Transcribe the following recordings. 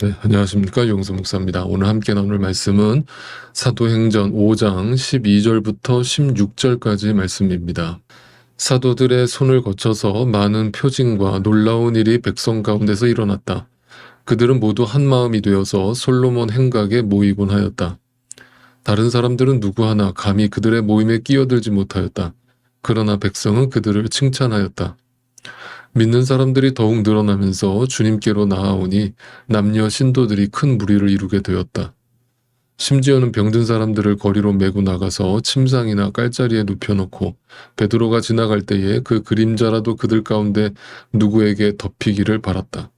네, 안녕하십니까. 용수 목사입니다. 오늘 함께 나눌 말씀은 사도행전 5장 12절부터 16절까지 말씀입니다. 사도들의 손을 거쳐서 많은 표징과 놀라운 일이 백성 가운데서 일어났다. 그들은 모두 한 마음이 되어서 솔로몬 행각에 모이곤 하였다. 다른 사람들은 누구 하나 감히 그들의 모임에 끼어들지 못하였다. 그러나 백성은 그들을 칭찬하였다. 믿는 사람들이 더욱 늘어나면서 주님께로 나아오니 남녀 신도들이 큰 무리를 이루게 되었다. 심지어는 병든 사람들을 거리로 메고 나가서 침상이나 깔자리에 눕혀놓고 베드로가 지나갈 때에 그 그림자라도 그들 가운데 누구에게 덮이기를 바랐다.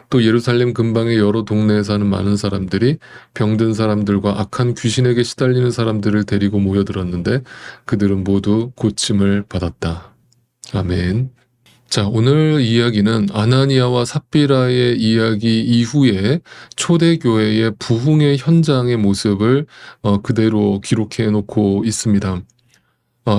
또 예루살렘 근방의 여러 동네에 사는 많은 사람들이 병든 사람들과 악한 귀신에게 시달리는 사람들을 데리고 모여들었는데 그들은 모두 고침을 받았다. 아멘. 자, 오늘 이야기는 아나니아와 삽비라의 이야기 이후에 초대교회의 부흥의 현장의 모습을 그대로 기록해 놓고 있습니다.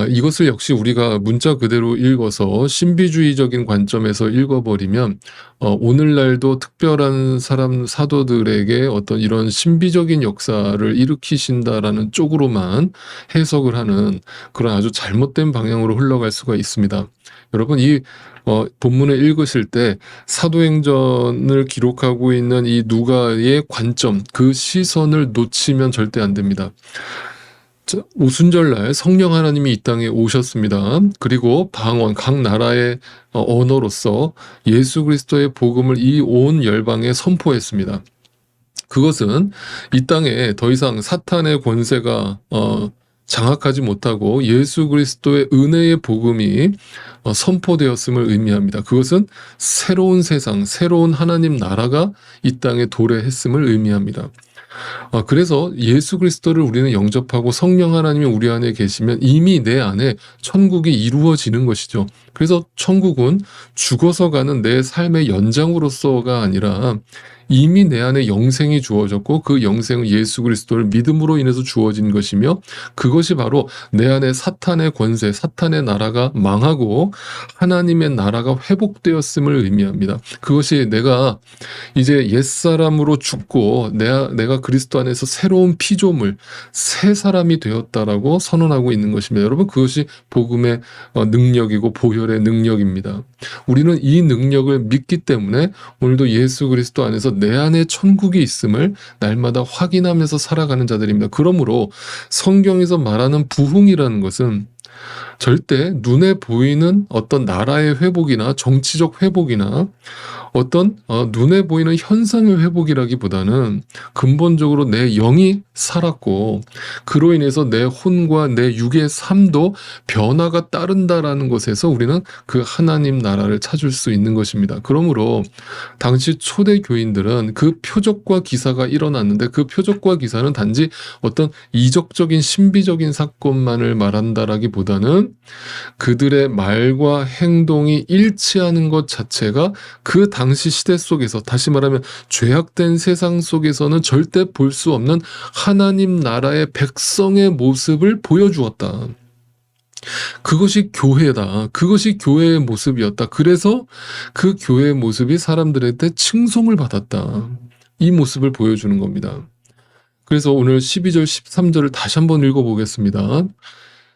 이것을 역시 우리가 문자 그대로 읽어서 신비주의적인 관점에서 읽어버리면 오늘날도 특별한 사도들에게 어떤 이런 신비적인 역사를 일으키신다라는 쪽으로만 해석을 하는 그런 아주 잘못된 방향으로 흘러갈 수가 있습니다. 여러분, 이 본문을 읽으실 때 사도행전을 기록하고 있는 이 누가의 관점, 그 시선을 놓치면 절대 안 됩니다. 오순절날 성령 하나님이 이 땅에 오셨습니다. 그리고 방언, 각 나라의 언어로서 예수 그리스도의 복음을 이 온 열방에 선포했습니다. 그것은 이 땅에 더 이상 사탄의 권세가 장악하지 못하고 예수 그리스도의 은혜의 복음이 선포되었음을 의미합니다. 그것은 새로운 세상, 새로운 하나님 나라가 이 땅에 도래했음을 의미합니다. 그래서 예수 그리스도를 우리는 영접하고 성령 하나님이 우리 안에 계시면 이미 내 안에 천국이 이루어지는 것이죠. 그래서 천국은 죽어서 가는 내 삶의 연장으로서가 아니라 이미 내 안에 영생이 주어졌고 그 영생은 예수 그리스도를 믿음으로 인해서 주어진 것이며 그것이 바로 내 안에 사탄의 권세, 사탄의 나라가 망하고 하나님의 나라가 회복되었음을 의미합니다. 그것이 내가 이제 옛사람으로 죽고 내가 그리스도 안에서 새로운 피조물, 새 사람이 되었다라고 선언하고 있는 것입니다. 여러분, 그것이 복음의 능력이고 보혈의 능력입니다. 우리는 이 능력을 믿기 때문에 오늘도 예수 그리스도 안에서 내 안에 천국이 있음을 날마다 확인하면서 살아가는 자들입니다. 그러므로 성경에서 말하는 부흥이라는 것은 절대 눈에 보이는 어떤 나라의 회복이나 정치적 회복이나 어떤 눈에 보이는 현상의 회복이라기보다는 근본적으로 내 영이 살았고 그로 인해서 내 혼과 내 육의 삶도 변화가 따른다라는 것에서 우리는 그 하나님 나라를 찾을 수 있는 것입니다. 그러므로 당시 초대 교인들은 그 표적과 기사가 일어났는데 그 표적과 기사는 단지 어떤 이적적인 신비적인 사건만을 말한다라기보다는 그들의 말과 행동이 일치하는 것 자체가 그 당시 시대 속에서, 다시 말하면 죄악된 세상 속에서는 절대 볼 수 없는 하나님 나라의 백성의 모습을 보여주었다. 그것이 교회다. 그것이 교회의 모습이었다. 그래서 그 교회의 모습이 사람들한테 칭송을 받았다. 이 모습을 보여주는 겁니다. 그래서 오늘 12절, 13절을 다시 한번 읽어보겠습니다.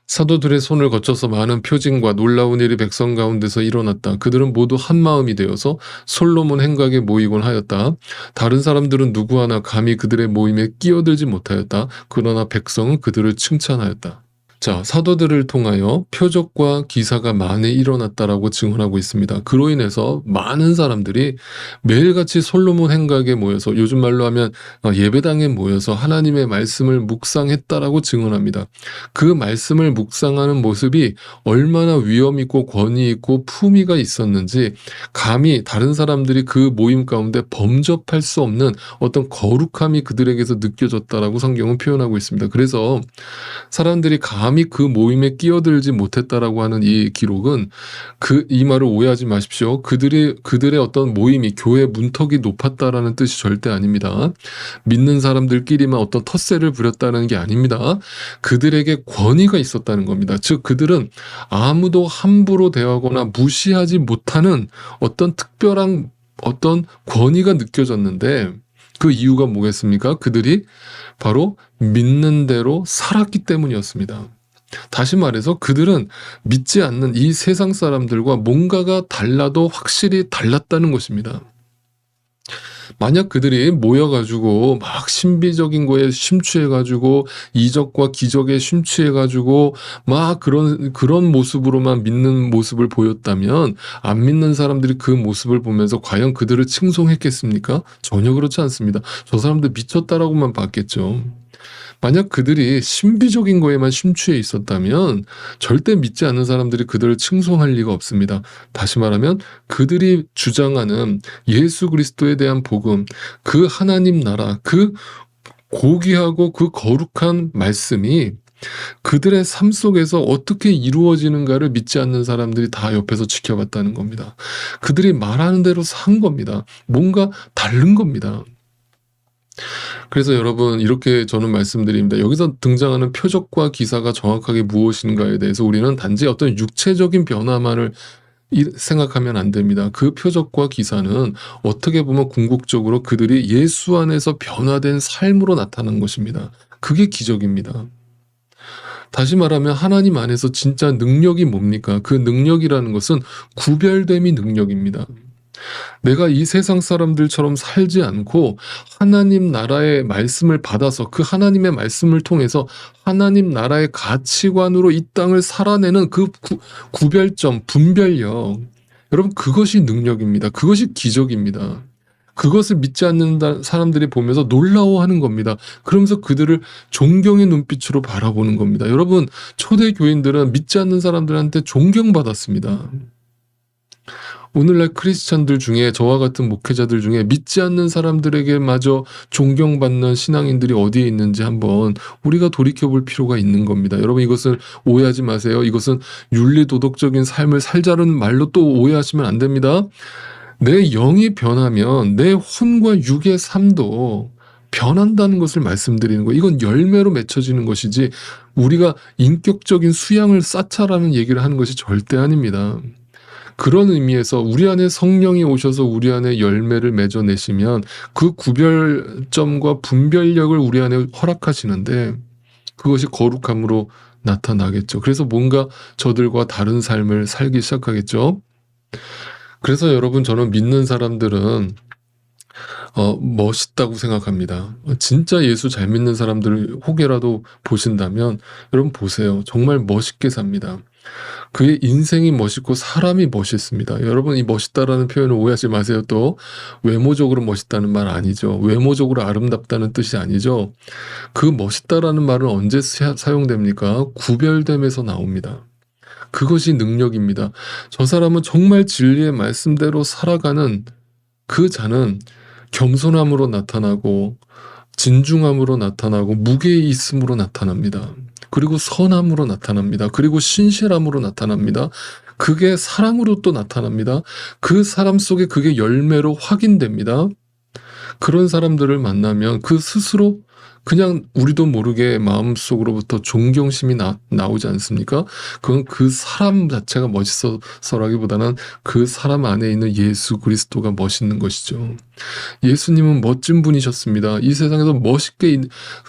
사도들의 손을 거쳐서 많은 표징과 놀라운 일이 백성 가운데서 일어났다. 그들은 모두 한 마음이 되어서 솔로몬 행각에 모이곤 하였다. 다른 사람들은 누구 하나 감히 그들의 모임에 끼어들지 못하였다. 그러나 백성은 그들을 칭찬하였다. 자, 사도들을 통하여 표적과 기사가 많이 일어났다라고 증언하고 있습니다. 그로 인해서 많은 사람들이 매일같이 솔로몬 행각에 모여서, 요즘 말로 하면 예배당에 모여서 하나님의 말씀을 묵상했다라고 증언합니다. 그 말씀을 묵상하는 모습이 얼마나 위엄 있고 권위 있고 품위가 있었는지 감히 다른 사람들이 그 모임 가운데 범접할 수 없는 어떤 거룩함이 그들에게서 느껴졌다라고 성경은 표현하고 있습니다. 그래서 사람들이 감히 그 모임에 끼어들지 못했다라고 하는 이 기록은 이 말을 오해하지 마십시오. 그들의 어떤 모임이 교회 문턱이 높았다라는 뜻이 절대 아닙니다. 믿는 사람들끼리만 어떤 텃세를 부렸다는 게 아닙니다. 그들에게 권위가 있었다는 겁니다. 즉 그들은 아무도 함부로 대하거나 무시하지 못하는 어떤 특별한 어떤 권위가 느껴졌는데 그 이유가 뭐겠습니까? 그들이 바로 믿는 대로 살았기 때문이었습니다. 다시 말해서 그들은 믿지 않는 이 세상 사람들과 뭔가가 달라도 확실히 달랐다는 것입니다. 만약 그들이 모여가지고 막 신비적인 거에 심취해가지고 이적과 기적에 심취해가지고 막 그런 모습으로만 믿는 모습을 보였다면 안 믿는 사람들이 그 모습을 보면서 과연 그들을 칭송했겠습니까? 전혀 그렇지 않습니다. 저 사람들 미쳤다라고만 봤겠죠. 만약 그들이 신비적인 거에만 심취해 있었다면 절대 믿지 않는 사람들이 그들을 칭송할 리가 없습니다. 다시 말하면 그들이 주장하는 예수 그리스도에 대한 복음, 그 하나님 나라, 그 고귀하고 그 거룩한 말씀이 그들의 삶 속에서 어떻게 이루어지는가를 믿지 않는 사람들이 다 옆에서 지켜봤다는 겁니다. 그들이 말하는 대로 산 겁니다. 뭔가 다른 겁니다. 그래서 여러분 이렇게 저는 말씀드립니다. 여기서 등장하는 표적과 기사가 정확하게 무엇인가에 대해서 우리는 단지 어떤 육체적인 변화만을 생각하면 안 됩니다. 그 표적과 기사는 어떻게 보면 궁극적으로 그들이 예수 안에서 변화된 삶으로 나타난 것입니다. 그게 기적입니다. 다시 말하면 하나님 안에서 진짜 능력이 뭡니까? 그 능력이라는 것은 구별됨이 능력입니다. 내가 이 세상 사람들처럼 살지 않고 하나님 나라의 말씀을 받아서 그 하나님의 말씀을 통해서 하나님 나라의 가치관으로 이 땅을 살아내는 그 구별점, 분별력. 여러분 그것이 능력입니다. 그것이 기적입니다. 그것을 믿지 않는 사람들이 보면서 놀라워하는 겁니다. 그러면서 그들을 존경의 눈빛으로 바라보는 겁니다. 여러분 초대 교인들은 믿지 않는 사람들한테 존경받았습니다. 오늘날 크리스찬들 중에 저와 같은 목회자들 중에 믿지 않는 사람들에게마저 존경받는 신앙인들이 어디에 있는지 한번 우리가 돌이켜볼 필요가 있는 겁니다. 여러분 이것을 오해하지 마세요. 이것은 윤리도덕적인 삶을 살자는 말로 또 오해하시면 안 됩니다. 내 영이 변하면 내 혼과 육의 삶도 변한다는 것을 말씀드리는 거예요. 이건 열매로 맺혀지는 것이지 우리가 인격적인 수양을 쌓자라는 얘기를 하는 것이 절대 아닙니다. 그런 의미에서 우리 안에 성령이 오셔서 우리 안에 열매를 맺어내시면 그 구별점과 분별력을 우리 안에 허락하시는데 그것이 거룩함으로 나타나겠죠. 그래서 뭔가 저들과 다른 삶을 살기 시작하겠죠. 그래서 여러분 저는 믿는 사람들은 멋있다고 생각합니다. 진짜 예수 잘 믿는 사람들을 혹여라도 보신다면 여러분 보세요. 정말 멋있게 삽니다. 그의 인생이 멋있고 사람이 멋있습니다. 여러분 이 멋있다라는 표현을 오해하지 마세요. 또 외모적으로 멋있다는 말 아니죠. 외모적으로 아름답다는 뜻이 아니죠. 그 멋있다라는 말은 언제 사용됩니까? 구별됨에서 나옵니다. 그것이 능력입니다. 저 사람은 정말 진리의 말씀대로 살아가는 그 자는 겸손함으로 나타나고 진중함으로 나타나고 무게 있음으로 나타납니다. 그리고 선함으로 나타납니다. 그리고 신실함으로 나타납니다. 그게 사랑으로 또 나타납니다. 그 사람 속에 그게 열매로 확인됩니다. 그런 사람들을 만나면 그 스스로 그냥 우리도 모르게 마음속으로부터 존경심이 나오지 않습니까? 그건 그 사람 자체가 멋있어서라기보다는 그 사람 안에 있는 예수 그리스도가 멋있는 것이죠. 예수님은 멋진 분이셨습니다. 이 세상에서 멋있게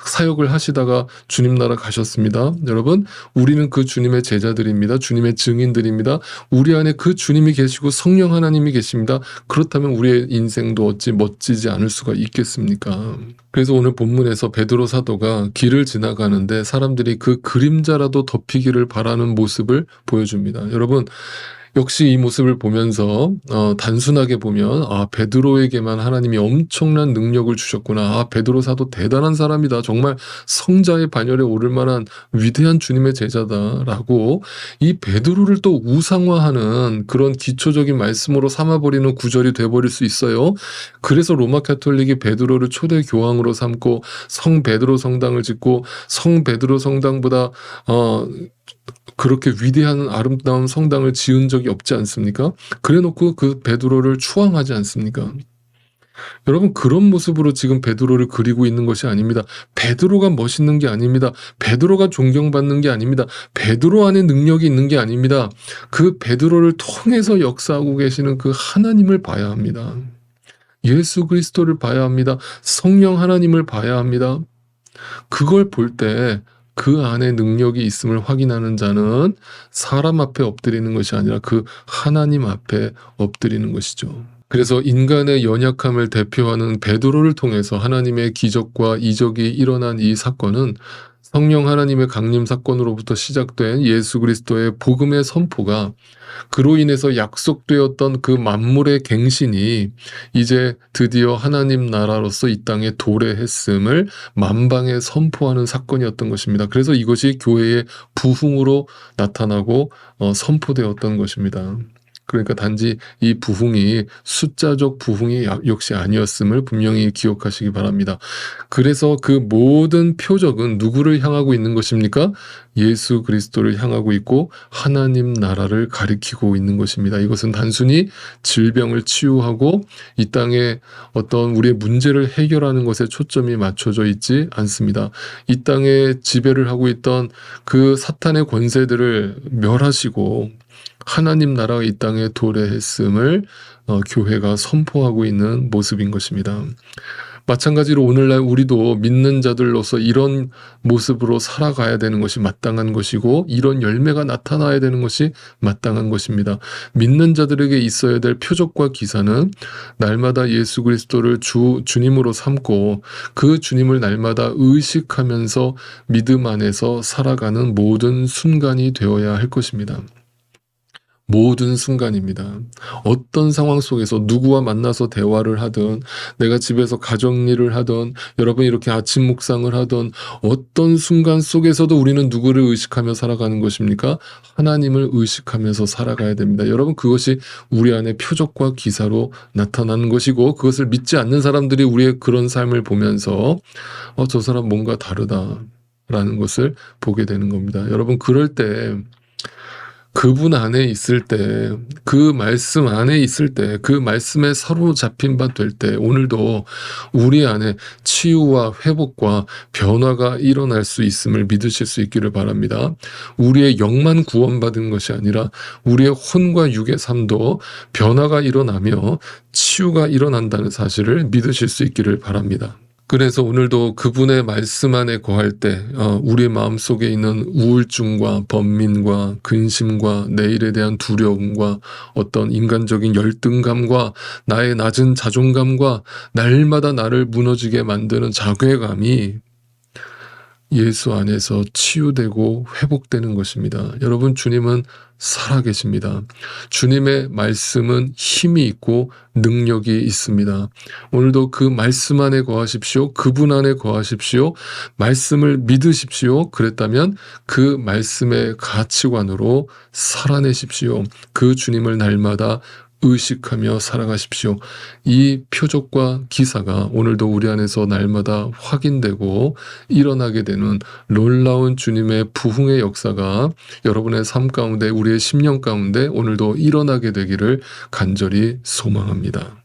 사역을 하시다가 주님 나라 가셨습니다. 여러분 우리는 그 주님의 제자들입니다. 주님의 증인들입니다. 우리 안에 그 주님이 계시고 성령 하나님이 계십니다. 그렇다면 우리의 인생도 어찌 멋지지 않을 수가 있겠습니까? 그래서 오늘 본문에서 베드로 사도가 길을 지나가는데 사람들이 그 그림자라도 덮이기를 바라는 모습을 보여줍니다. 여러분 역시 이 모습을 보면서 단순하게 보면 베드로에게만 하나님이 엄청난 능력을 주셨구나. 베드로 사도 대단한 사람이다. 정말 성자의 반열에 오를 만한 위대한 주님의 제자다라고 이 베드로를 또 우상화하는 그런 기초적인 말씀으로 삼아버리는 구절이 돼버릴 수 있어요. 그래서 로마 가톨릭이 베드로를 초대 교황으로 삼고 성 베드로 성당을 짓고 성 베드로 성당보다 그렇게 위대한 아름다운 성당을 지은 적이 없지 않습니까? 그래놓고 그 베드로를 추앙하지 않습니까? 여러분 그런 모습으로 지금 베드로를 그리고 있는 것이 아닙니다. 베드로가 멋있는 게 아닙니다. 베드로가 존경받는 게 아닙니다. 베드로 안에 능력이 있는 게 아닙니다. 그 베드로를 통해서 역사하고 계시는 그 하나님을 봐야 합니다. 예수 그리스도를 봐야 합니다. 성령 하나님을 봐야 합니다. 그걸 볼 때 그 안에 능력이 있음을 확인하는 자는 사람 앞에 엎드리는 것이 아니라 그 하나님 앞에 엎드리는 것이죠. 그래서 인간의 연약함을 대표하는 베드로를 통해서 하나님의 기적과 이적이 일어난 이 사건은 성령 하나님의 강림 사건으로부터 시작된 예수 그리스도의 복음의 선포가, 그로 인해서 약속되었던 그 만물의 갱신이 이제 드디어 하나님 나라로서 이 땅에 도래했음을 만방에 선포하는 사건이었던 것입니다. 그래서 이것이 교회의 부흥으로 나타나고 선포되었던 것입니다. 그러니까 단지 이 부흥이 숫자적 부흥이 역시 아니었음을 분명히 기억하시기 바랍니다. 그래서 그 모든 표적은 누구를 향하고 있는 것입니까? 예수 그리스도를 향하고 있고 하나님 나라를 가리키고 있는 것입니다. 이것은 단순히 질병을 치유하고 이 땅에 어떤 우리의 문제를 해결하는 것에 초점이 맞춰져 있지 않습니다. 이 땅에 지배를 하고 있던 그 사탄의 권세들을 멸하시고 하나님 나라가 이 땅에 도래했음을 교회가 선포하고 있는 모습인 것입니다. 마찬가지로 오늘날 우리도 믿는 자들로서 이런 모습으로 살아가야 되는 것이 마땅한 것이고, 이런 열매가 나타나야 되는 것이 마땅한 것입니다. 믿는 자들에게 있어야 될 표적과 기사는 날마다 예수 그리스도를 주님으로 삼고 그 주님을 날마다 의식하면서 믿음 안에서 살아가는 모든 순간이 되어야 할 것입니다. 모든 순간입니다. 어떤 상황 속에서 누구와 만나서 대화를 하든, 내가 집에서 가정일을 하든, 여러분 이렇게 아침 묵상을 하든, 어떤 순간 속에서도 우리는 누구를 의식하며 살아가는 것입니까? 하나님을 의식하면서 살아가야 됩니다. 여러분, 그것이 우리 안에 표적과 기사로 나타나는 것이고, 그것을 믿지 않는 사람들이 우리의 그런 삶을 보면서 저 사람 뭔가 다르다라는 것을 보게 되는 겁니다. 여러분, 그럴 때 그분 안에 있을 때, 그 말씀 안에 있을 때, 그 말씀에 사로잡힌 바 될 때, 오늘도 우리 안에 치유와 회복과 변화가 일어날 수 있음을 믿으실 수 있기를 바랍니다. 우리의 영만 구원받은 것이 아니라 우리의 혼과 육의 삶도 변화가 일어나며 치유가 일어난다는 사실을 믿으실 수 있기를 바랍니다. 그래서 오늘도 그분의 말씀 안에 거할 때 우리의 마음속에 있는 우울증과 번민과 근심과 내일에 대한 두려움과 어떤 인간적인 열등감과 나의 낮은 자존감과 날마다 나를 무너지게 만드는 자괴감이 예수 안에서 치유되고 회복되는 것입니다. 여러분, 주님은 살아계십니다. 주님의 말씀은 힘이 있고 능력이 있습니다. 오늘도 그 말씀 안에 거하십시오. 그분 안에 거하십시오. 말씀을 믿으십시오. 그랬다면 그 말씀의 가치관으로 살아내십시오. 그 주님을 날마다 의식하며 살아가십시오. 이 표적과 기사가 오늘도 우리 안에서 날마다 확인되고 일어나게 되는 놀라운 주님의 부흥의 역사가 여러분의 삶 가운데, 우리의 심령 가운데 오늘도 일어나게 되기를 간절히 소망합니다.